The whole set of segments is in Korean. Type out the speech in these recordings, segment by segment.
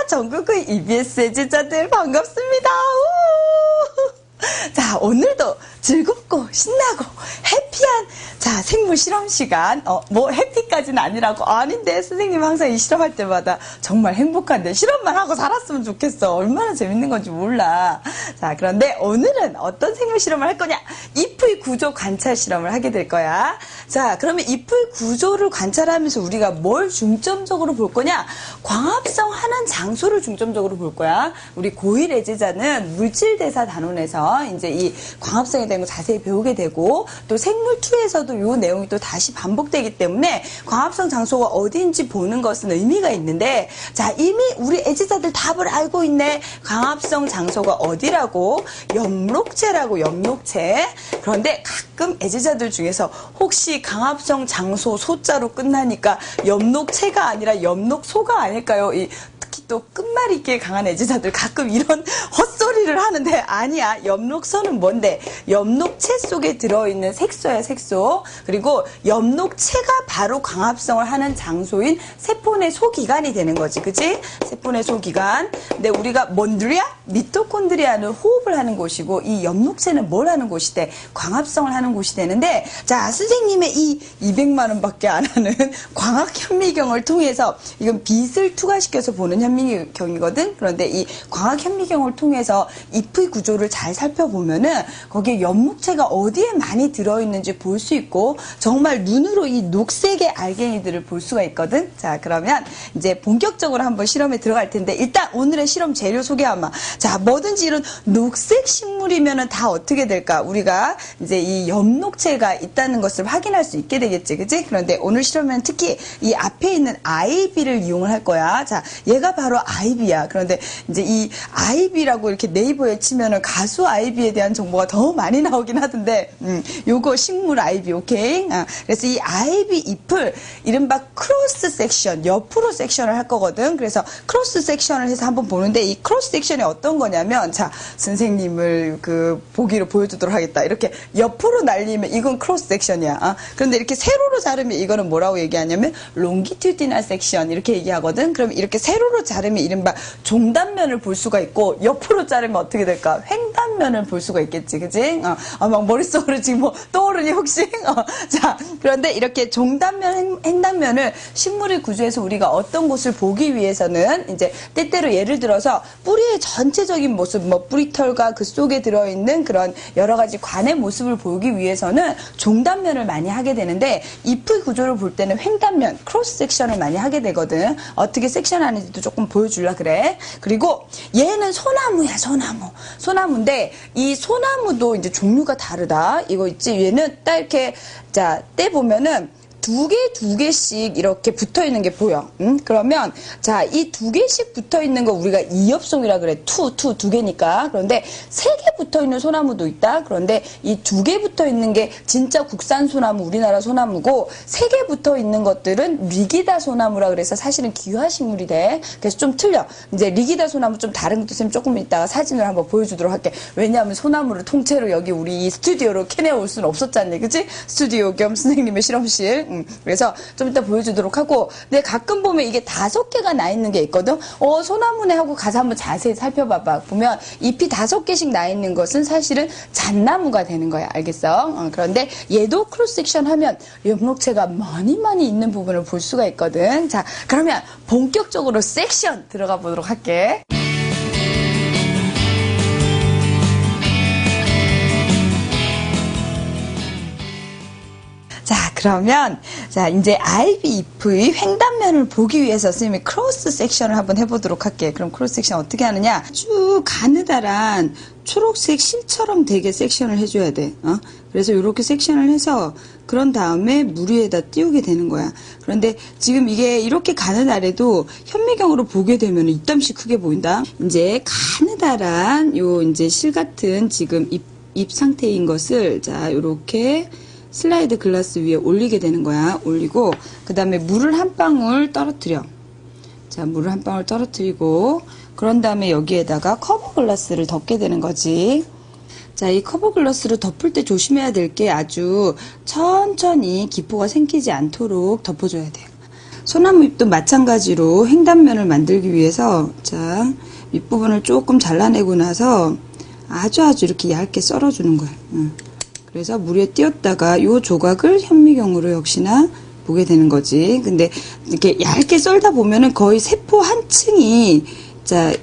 전국의 EBS 애지자들 반갑습니다. 자, 오늘도 즐겁고 신나고 해피한 자 생물 실험 시간. 뭐 해피까지는 아니라고. 아닌데 선생님 항상 이 실험할 때마다 정말 행복한데 실험만 하고 살았으면 좋겠어. 얼마나 재밌는 건지 몰라. 자, 그런데 오늘은 어떤 생물 실험을 할 거냐? 잎의 구조 관찰 실험을 하게 될 거야. 자, 그러면 잎의 구조를 관찰하면서 우리가 뭘 중점적으로 볼 거냐? 광합성 하는 장소를 중점적으로 볼 거야. 우리 고1 애제자는 물질대사 단원에서 이제 이 광합성에 대한 거 자세히 배우게 되고, 또 생물2에서도 이 내용이 또 다시 반복되기 때문에 광합성 장소가 어디인지 보는 것은 의미가 있는데, 자, 이미 우리 애제자들 답을 알고 있네. 광합성 장소가 어디라고? 엽록체라고, 엽록체. 그런데 가끔 애제자들 중에서 혹시 광합성 장소 소자로 끝나니까 엽록체가 아니라 엽록소가 아닐까요? 특히 또 끝말이 있게 강한 애지자들 가끔 이런 헛소리를 하는데, 아니야. 엽록소는 뭔데? 엽록체 속에 들어있는 색소야, 색소. 그리고 엽록체가 바로 광합성을 하는 장소인 세포내 소기관이 되는 거지, 그치? 세포내 소기관. 근데 우리가 몬드리아, 미토콘드리아는 호흡을 하는 곳이고, 이 엽록체는 뭘 하는 곳이 돼? 광합성을 하는 곳이 되는데, 자, 선생님의 이 200만 원밖에 안 하는 광학 현미경을 통해서, 이건 빛을 투과시켜서 보는 현미경이거든. 그런데 이 광학 현미경을 통해서 잎의 구조를 잘 살펴보면은 거기에 엽록체가 어디에 많이 들어있는지 볼 수 있고, 정말 눈으로 이 녹색의 알갱이들을 볼 수가 있거든. 자, 그러면 이제 본격적으로 한번 실험에 들어갈 텐데, 일단 오늘의 실험 재료 소개하마. 자, 뭐든지 이런 녹색 식물이면은 다 어떻게 될까? 우리가 이제 이 엽록체가 있다는 것을 확인할 수 있게 되겠지, 그치? 그런데 오늘 실험은 특히 이 앞에 있는 아이비를 이용을 할 거야. 자, 얘가 바로 아이비야. 그런데 이제 이 아이비라고 이렇게 네이버에 치면은 가수 아이비에 대한 정보가 더 많이 나오긴 하던데, 요거 식물 아이비, 오케이? 그래서 이 아이비 잎을 이른바 크로스 섹션, 옆으로 섹션을 할 거거든. 그래서 크로스 섹션을 해서 한번 보는데, 이 크로스 섹션이 어떤 거냐면, 자, 선생님을 보기로 보여주도록 하겠다. 이렇게 옆으로 날리면 이건 크로스 섹션이야. 그런데 이렇게 세로로 자르면 이거는 뭐라고 얘기하냐면 롱기튜디널 섹션 이렇게 얘기하거든. 그럼 이렇게 세로로 자르면 이른바 종단면을 볼 수가 있고, 옆으로 자르면 어떻게 될까? 횡단면을 볼 수가 있겠지, 그지? 막 머릿속으로 지금 뭐 떠오르니 혹시? 자, 그런데 이렇게 종단면, 횡단면을 식물의 구조에서 우리가 어떤 곳을 보기 위해서는 이제 때때로 예를 들어서 뿌리의 전체적인 모습, 뭐 뿌리털과 그 속에 들어있는 그런 여러 가지 관의 모습을 보기 위해서는 종단면을 많이 하게 되는데, 잎의 구조를 볼 때는 횡단면, 크로스 섹션을 많이 하게 되거든. 어떻게 섹션하는지도 조금 보여주려 그래. 그리고 얘는 소나무야, 소나무. 소나무인데 이 소나무도 이제 종류가 다르다. 이거 있지? 얘는 딱 이렇게 자 떼보면은 두 개씩 이렇게 붙어 있는 게 보여. 그러면 자, 이 2개씩 붙어 있는 거 우리가 이엽송이라 그래. 두 개니까. 그런데 3개 붙어 있는 소나무도 있다. 그런데 이 2개 붙어 있는 게 진짜 국산 소나무, 우리나라 소나무고, 3개 붙어 있는 것들은 리기다 소나무라 그래서 사실은 기화식물이 돼. 그래서 좀 틀려. 이제 리기다 소나무 좀 다른 것도 쌤 조금 이따가 사진을 한번 보여주도록 할게. 왜냐하면 소나무를 통째로 여기 우리 이 스튜디오로 캐내올 수는 없었잖니, 그치? 스튜디오 겸 선생님의 실험실. 그래서 좀 이따 보여주도록 하고, 근데 가끔 보면 이게 5개가 나 있는 게 있거든. 소나무네 하고 가서 한번 자세히 살펴봐봐. 보면 잎이 5개씩 나 있는 것은 사실은 잣나무가 되는 거야. 알겠어? 그런데 얘도 크로스 섹션 하면 엽록체가 많이 있는 부분을 볼 수가 있거든. 자, 그러면 본격적으로 섹션 들어가 보도록 할게. 자, 그러면 자, 이제 아이비 잎의 횡단면을 보기 위해서 선생님이 크로스 섹션을 한번 해보도록 할게. 그럼 크로스 섹션 어떻게 하느냐? 쭉 가느다란 초록색 실처럼 되게 섹션을 해줘야 돼. 그래서 이렇게 섹션을 해서 그런 다음에 물 위에다 띄우게 되는 거야. 그런데 지금 이게 이렇게 가느다래도 현미경으로 보게 되면 이땀씩 크게 보인다. 이제 가느다란 요 이제 실 같은 지금 잎 상태인 것을 자, 요렇게 슬라이드 글라스 위에 올리게 되는 거야. 올리고 그 다음에 물을 한 방울 떨어뜨려. 자, 물을 한 방울 떨어뜨리고 그런 다음에 여기에다가 커버 글라스를 덮게 되는 거지. 자, 이 커버 글라스를 덮을 때 조심해야 될 게 아주 천천히 기포가 생기지 않도록 덮어줘야 돼. 소나무 잎도 마찬가지로 횡단면을 만들기 위해서 자, 윗부분을 조금 잘라내고 나서 아주 이렇게 얇게 썰어주는 거예요. 그래서 물에 띄었다가 이 조각을 현미경으로 역시나 보게 되는 거지. 근데 이렇게 얇게 썰다 보면은 거의 세포 한 층이 자,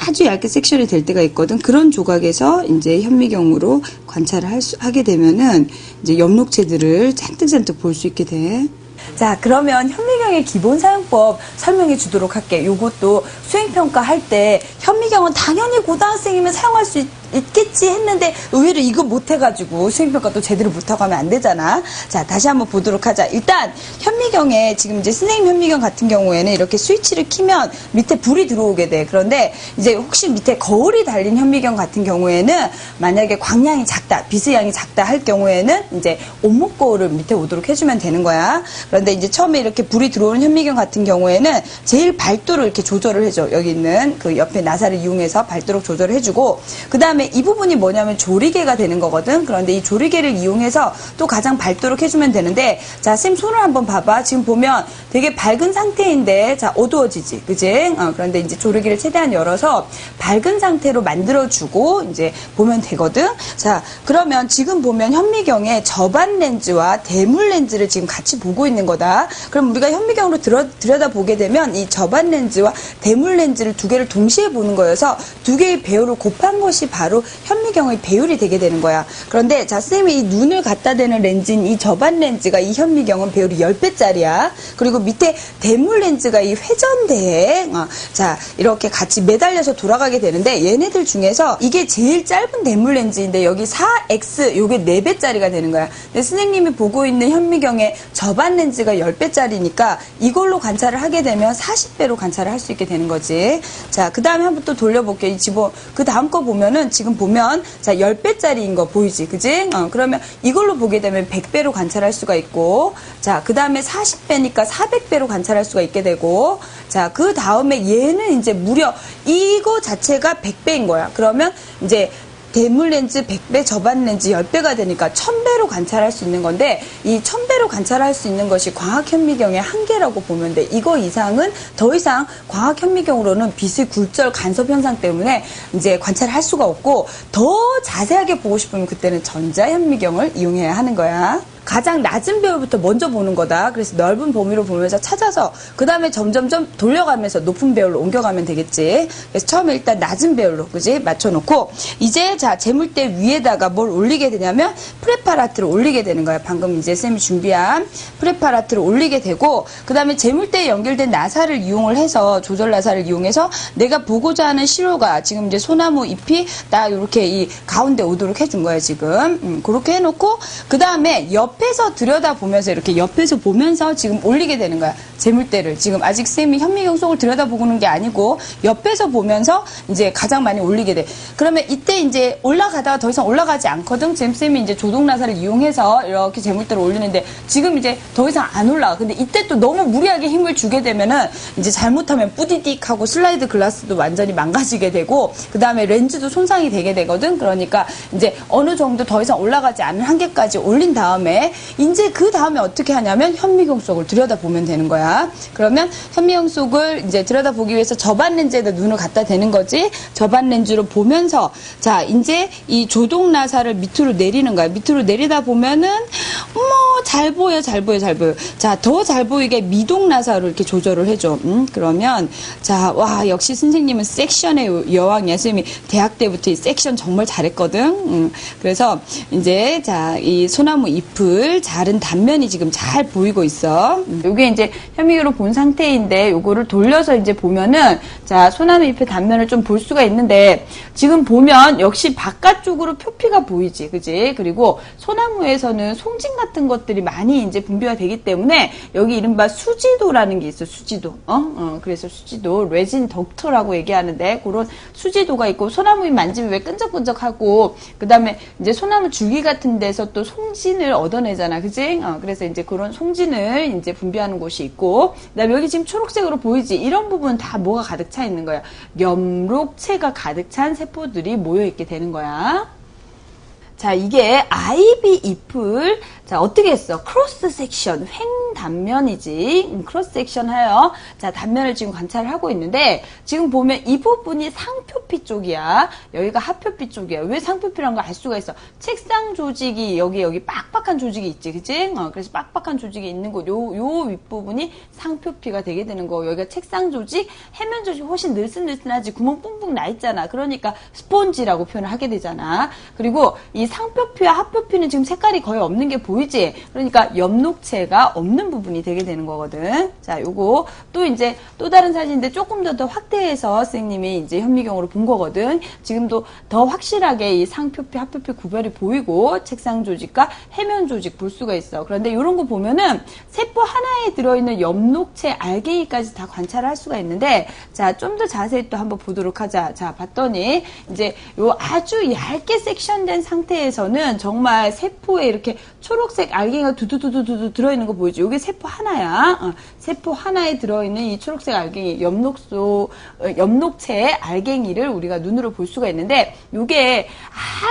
아주 얇게 섹션이 될 때가 있거든. 그런 조각에서 이제 현미경으로 관찰을 하게 되면은 이제 엽록체들을 잔뜩 볼 수 있게 돼. 자, 그러면 현미경의 기본 사용법 설명해 주도록 할게. 요것도 수행평가 할 때 현미경은 당연히 고등학생이면 사용할 수 있겠지 했는데 의외로 이거 못해가지고 수행평가도 제대로 못하고 하면 안 되잖아. 자, 다시 한번 보도록 하자. 일단 현미경에 지금 이제 선생님 현미경 같은 경우에는 이렇게 스위치를 키면 밑에 불이 들어오게 돼. 그런데 이제 혹시 밑에 거울이 달린 현미경 같은 경우에는 만약에 광량이 작다, 비스양이 작다 할 경우에는 이제 온목 거울을 밑에 오도록 해주면 되는 거야. 그런데 이제 처음에 이렇게 불이 들어오는 현미경 같은 경우에는 제일 발도를 이렇게 조절을 해줘. 여기 있는 그 옆에 나사를 이용해서 발도록 조절을 해주고, 그 다음에 이 부분이 뭐냐면 조리개가 되는 거거든. 그런데 이 조리개를 이용해서 또 가장 밝도록 해주면 되는데, 자, 쌤 손을 한번 봐봐. 지금 보면 되게 밝은 상태인데, 자, 어두워지지. 그지? 그런데 이제 조리개를 최대한 열어서 밝은 상태로 만들어주고, 이제 보면 되거든. 자, 그러면 지금 보면 현미경에 저반 렌즈와 대물 렌즈를 지금 같이 보고 있는 거다. 그럼 우리가 현미경으로 들여다보게 되면 이 저반 렌즈와 대물 렌즈를 두 개를 동시에 보는 거여서 두 개의 배율을 곱한 것이 바로 현미경의 배율이 되게 되는 거야. 그런데 자, 선생님이 이 눈을 갖다 대는 렌즈인 이 저반 렌즈가 이 현미경은 배율이 10배짜리야. 그리고 밑에 대물 렌즈가 이 회전대에 자, 이렇게 같이 매달려서 돌아가게 되는데, 얘네들 중에서 이게 제일 짧은 대물 렌즈인데 여기 4X 요게 4배짜리가 되는 거야. 근데 선생님이 보고 있는 현미경의 저반 렌즈가 10배짜리니까 이걸로 관찰을 하게 되면 40배로 관찰을 할 수 있게 되는 거지. 자, 그 다음에 한번 또 돌려볼게요. 그 다음 거 보면은 지금 보면 자, 10배짜리인 거 보이지? 그지? 그러면 이걸로 보게 되면 100배로 관찰할 수가 있고, 자, 그 다음에 40배니까 400배로 관찰할 수가 있게 되고, 자, 그 다음에 얘는 이제 무려 이거 자체가 100배인 거야. 그러면 이제 대물 렌즈 100배, 저반 렌즈 10배가 되니까 1000배로 관찰할 수 있는 건데, 이 1000배로 관찰할 수 있는 것이 광학 현미경의 한계라고 보면 돼. 이거 이상은 더 이상 광학 현미경으로는 빛의 굴절 간섭 현상 때문에 이제 관찰할 수가 없고, 더 자세하게 보고 싶으면 그때는 전자 현미경을 이용해야 하는 거야. 가장 낮은 배율부터 먼저 보는 거다. 그래서 넓은 범위로 보면서 찾아서 그 다음에 점점점 돌려가면서 높은 배율로 옮겨가면 되겠지. 그래서 처음에 일단 낮은 배율로 그지 맞춰놓고, 이제 자, 재물대 위에다가 뭘 올리게 되냐면 프레파라트를 올리게 되는 거야. 방금 이제 쌤이 준비한 프레파라트를 올리게 되고, 그 다음에 재물대에 연결된 나사를 이용을 해서, 조절 나사를 이용해서 내가 보고자 하는 시료가 지금 이제 소나무 잎이 딱 이렇게 이 가운데 오도록 해준 거야 지금. 그렇게 해놓고, 그 다음에 옆에서 들여다보면서 이렇게 옆에서 보면서 지금 올리게 되는 거야. 재물대를. 지금 아직 쌤이 현미경 속을 들여다보는 게 아니고 옆에서 보면서 이제 가장 많이 올리게 돼. 그러면 이때 이제 올라가다가 더 이상 올라가지 않거든. 지금 쌤이 이제 조동나사를 이용해서 이렇게 재물대를 올리는데 지금 이제 더 이상 안 올라가. 근데 이때 또 너무 무리하게 힘을 주게 되면은 이제 잘못하면 뿌디딕 하고 슬라이드 글라스도 완전히 망가지게 되고, 그 다음에 렌즈도 손상이 되게 되거든. 그러니까 이제 어느 정도 더 이상 올라가지 않은 한계까지 올린 다음에 이제 그 다음에 어떻게 하냐면 현미경 속을 들여다보면 되는 거야. 그러면 현미경 속을 이제 들여다보기 위해서 저반 렌즈에다 눈을 갖다 대는 거지. 저반 렌즈로 보면서 자, 이제 이 조동 나사를 밑으로 내리는 거야. 밑으로 내리다 보면은 잘 보여. 자, 더 잘 보이게 미동 나사로 이렇게 조절을 해줘. 그러면 자, 와, 역시 선생님은 섹션의 여왕이야. 선생님이 대학 때부터 이 섹션 정말 잘했거든. 그래서 이제 자, 이 소나무 잎을 자른 단면이 지금 잘 보이고 있어. 요게 이제 현미경으로 본 상태인데 요거를 돌려서 이제 보면은 자, 소나무 잎의 단면을 좀 볼 수가 있는데, 지금 보면 역시 바깥쪽으로 표피가 보이지. 그지? 그리고 소나무에서는 송진 같은 것들이 많이 이제 분비가 되기 때문에 여기 이른바 수지도라는 게 있어. 수지도. 그래서 수지도, 레진 덕트라고 얘기하는데 그런 수지도가 있고, 소나무 잎 만지면 왜 끈적끈적하고, 그 다음에 이제 소나무 줄기 같은 데서 또 송진을 얻어내잖아. 그지? 그래서 이제 그런 송진을 이제 분비하는 곳이 있고, 그다음에 여기 지금 초록색으로 보이지? 이런 부분 다 뭐가 가득 차 있는 거야. 엽록체가 가득 찬 세포들이 모여 있게 되는 거야. 자, 이게 아이비 잎을 자, 어떻게 했어? 크로스 섹션, 횡 단면이지. 크로스 섹션 하여. 자, 단면을 지금 관찰을 하고 있는데, 지금 보면 이 부분이 상표피 쪽이야. 여기가 하표피 쪽이야. 왜 상표피라는 걸 알 수가 있어? 책상 조직이, 여기 빡빡한 조직이 있지. 그치? 그래서 빡빡한 조직이 있는 곳, 요 윗부분이 상표피가 되게 되는 거. 여기가 책상 조직, 해면 조직 훨씬 늘씬늘씬하지. 구멍 뿡뿡 나 있잖아. 그러니까 스폰지라고 표현을 하게 되잖아. 그리고 이 상표피와 하표피는 지금 색깔이 거의 없는 게 보이지? 그러니까 엽록체가 없는 부분이 되게 되는 거거든. 자, 요거 또 이제 또 다른 사진인데 조금 더 확대해서 선생님이 이제 현미경으로 본 거거든. 지금도 더 확실하게 이 상표피, 하표피 구별이 보이고 책상 조직과 해면 조직 볼 수가 있어. 그런데 이런 거 보면은 세포 하나에 들어있는 엽록체 알갱이까지 다 관찰할 수가 있는데, 자, 좀 더 자세히 또 한번 보도록 하자. 자, 봤더니 이제 요 아주 얇게 섹션된 상태에서는 정말 세포에 이렇게 초록색 알갱이가 두두두두두 들어있는 거 보이지? 이게 세포 하나야. 세포 하나에 들어있는 이 초록색 알갱이, 엽록체의 알갱이를 우리가 눈으로 볼 수가 있는데, 이게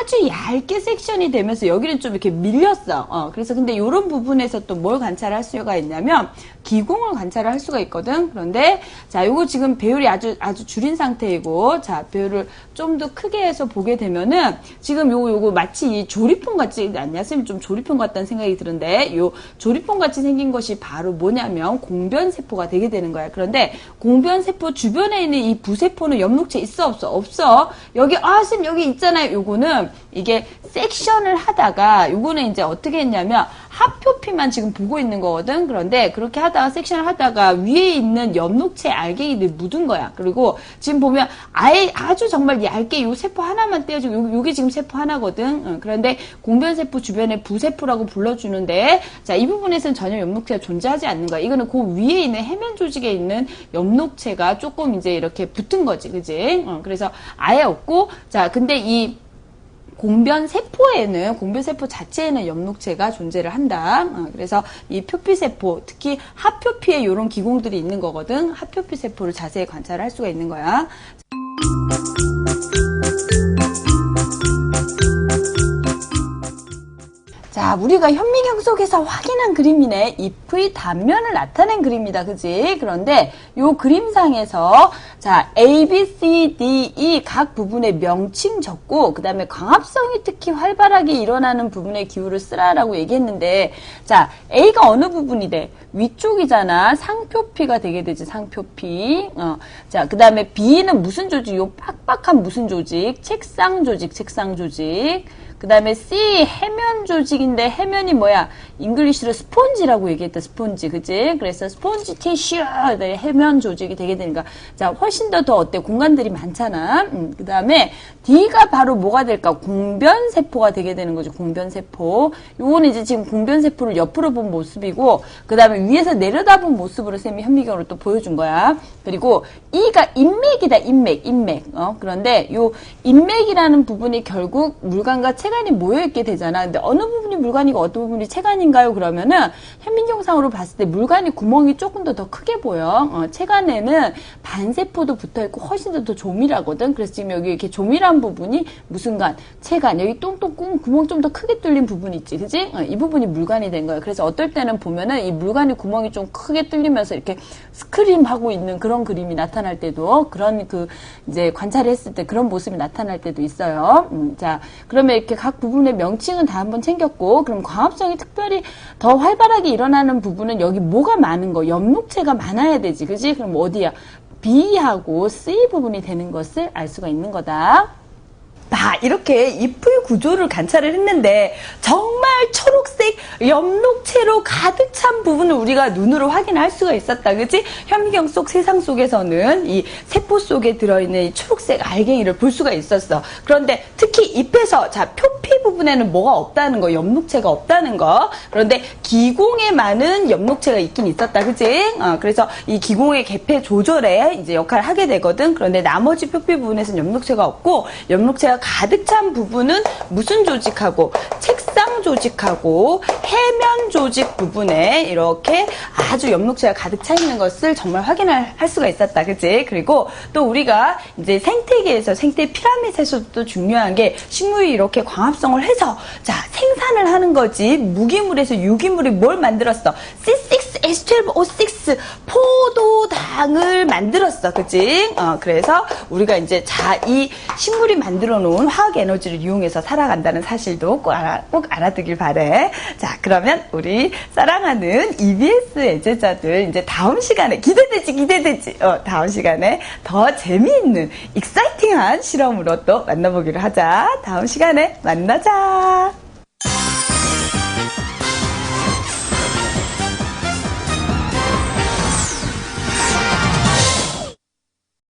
아주 얇게 섹션이 되면서 여기는 좀 이렇게 밀렸어. 그래서 근데 이런 부분에서 또 뭘 관찰할 수가 있냐면 기공을 관찰할 수가 있거든. 그런데 자, 요거 지금 배율이 아주 줄인 상태이고, 자, 배율을 좀 더 크게 해서 보게 되면은 지금 요거 마치 이 조리폰 같지 않냐? 선생님 좀 조리폰 같다는 생각이 드는데, 요 조리폰 같이 생긴 것이 바로 뭐냐면 공변세포가 되게 되는 거야. 그런데 공변세포 주변에 있는 이 부세포는 엽록체 있어 없어? 없어. 여기 선생님 여기 있잖아요. 요거는 이게 섹션을 하다가 요거는 이제 어떻게 했냐면 하표피만 지금 보고 있는 거거든. 그런데 그렇게 하다가 섹션을 하다가 위에 있는 엽록체 알갱이들 묻은 거야. 그리고 지금 보면 아주 정말 얇게 요 세포 하나만 떼어지고 요게 지금 세포 하나거든. 그런데 공변세포 주변에 부세포라고 불러주는데, 자, 이 부분에서는 전혀 엽록체가 존재하지 않는 거야. 이거는 그 위에 있는 해면 조직에 있는 엽록체가 조금 이제 이렇게 붙은 거지. 그지? 그래서 아예 없고, 자, 근데 이 공변세포 자체에는 엽록체가 존재를 한다. 그래서 이 표피세포, 특히 하표피에 이런 기공들이 있는 거거든. 하표피 세포를 자세히 관찰할 수가 있는 거야. 자, 우리가 현미경 속에서 확인한 그림이네. 잎의 단면을 나타낸 그림이다. 그지? 그런데 요 그림상에서 자, A, B, C, D, E 각 부분의 명칭 적고, 그 다음에 광합성이 특히 활발하게 일어나는 부분의 기호를 쓰라라고 얘기했는데, 자, A가 어느 부분이 돼? 위쪽이잖아. 상표피가 되게 되지, 상표피. 자, 그 다음에 B는 무슨 조직? 요 빡빡한 무슨 조직? 책상 조직. 그 다음에 C, 해면 조직인데, 해면이 뭐야? 잉글리시로 스폰지라고 얘기했다, 스폰지. 그치? 그래서 스폰지 티슈, 해면 조직이 되게 되니까. 자, 훨씬 더 어때? 공간들이 많잖아. 그 다음에 D가 바로 뭐가 될까? 공변세포가 되게 되는 거죠, 공변세포. 요거는 이제 지금 공변세포를 옆으로 본 모습이고, 그 다음에 위에서 내려다본 모습으로 쌤이 현미경으로 또 보여준 거야. 그리고 E가 인맥이다, 인맥. 그런데 요 인맥이라는 부분이 결국 물관과 체관이 모여있게 되잖아. 근데 어느 부분이 물관이고 어떤 부분이 체관인가요? 그러면은 현미경상으로 봤을 때 물관이 구멍이 조금 더 크게 보여. 체관에는 반세포도 붙어있고 훨씬 더 조밀하거든. 그래서 지금 여기 이렇게 조밀한 부분이 무슨 관? 체관. 여기 똥똥 구멍 좀 더 크게 뚫린 부분 있지. 그지? 이 부분이 물관이 된 거야. 그래서 어떨 때는 보면은 이 물관이 구멍이 좀 크게 뚫리면서 이렇게 스크림하고 있는 그런 그림이 나타날 때도, 그런 이제 관찰했을 때 그런 모습이 나타날 때도 있어요. 자, 그러면 이렇게 각 부분의 명칭은 다 한번 챙겼고, 그럼 광합성이 특별히 더 활발하게 일어나는 부분은 여기 뭐가 많은 거? 엽록체가 많아야 되지. 그지? 그럼 어디야? B하고 C 부분이 되는 것을 알 수가 있는 거다. 다 이렇게 잎의 구조를 관찰을 했는데 정말 초록색 엽록체로 가득 찬 부분을 우리가 눈으로 확인할 수가 있었다. 그치? 현미경 속 세상 속에서는 이 세포 속에 들어있는 이 초록색 알갱이를 볼 수가 있었어. 그런데 특히 잎에서 자, 표피 부분에는 뭐가 없다는 거, 엽록체가 없다는 거. 그런데 기공에 많은 엽록체가 있긴 있었다. 그치? 그래서 이 기공의 개폐 조절에 이제 역할을 하게 되거든. 그런데 나머지 표피 부분에서는 엽록체가 없고, 엽록체가 가득 찬 부분은 무슨 조직하고 책상 지방 조직하고 해면 조직 부분에 이렇게 아주 엽록체가 가득 차 있는 것을 정말 확인할 수가 있었다. 그치? 그리고 또 우리가 이제 생태계에서 생태 피라밋에서도 또 중요한 게 식물이 이렇게 광합성을 해서 자, 생산을 하는 거지. 무기물에서 유기물이 뭘 만들었어? C6H12O6 포도당을 만들었어. 그치? 그래서 우리가 이제 이 식물이 만들어 놓은 화학 에너지를 이용해서 살아간다는 사실도 꼭 알아두길 바래. 자, 그러면 우리 사랑하는 EBS 애제자들 이제 다음 시간에 기대되지. 다음 시간에 더 재미있는 익사이팅한 실험으로 또 만나보기로 하자. 다음 시간에 만나자.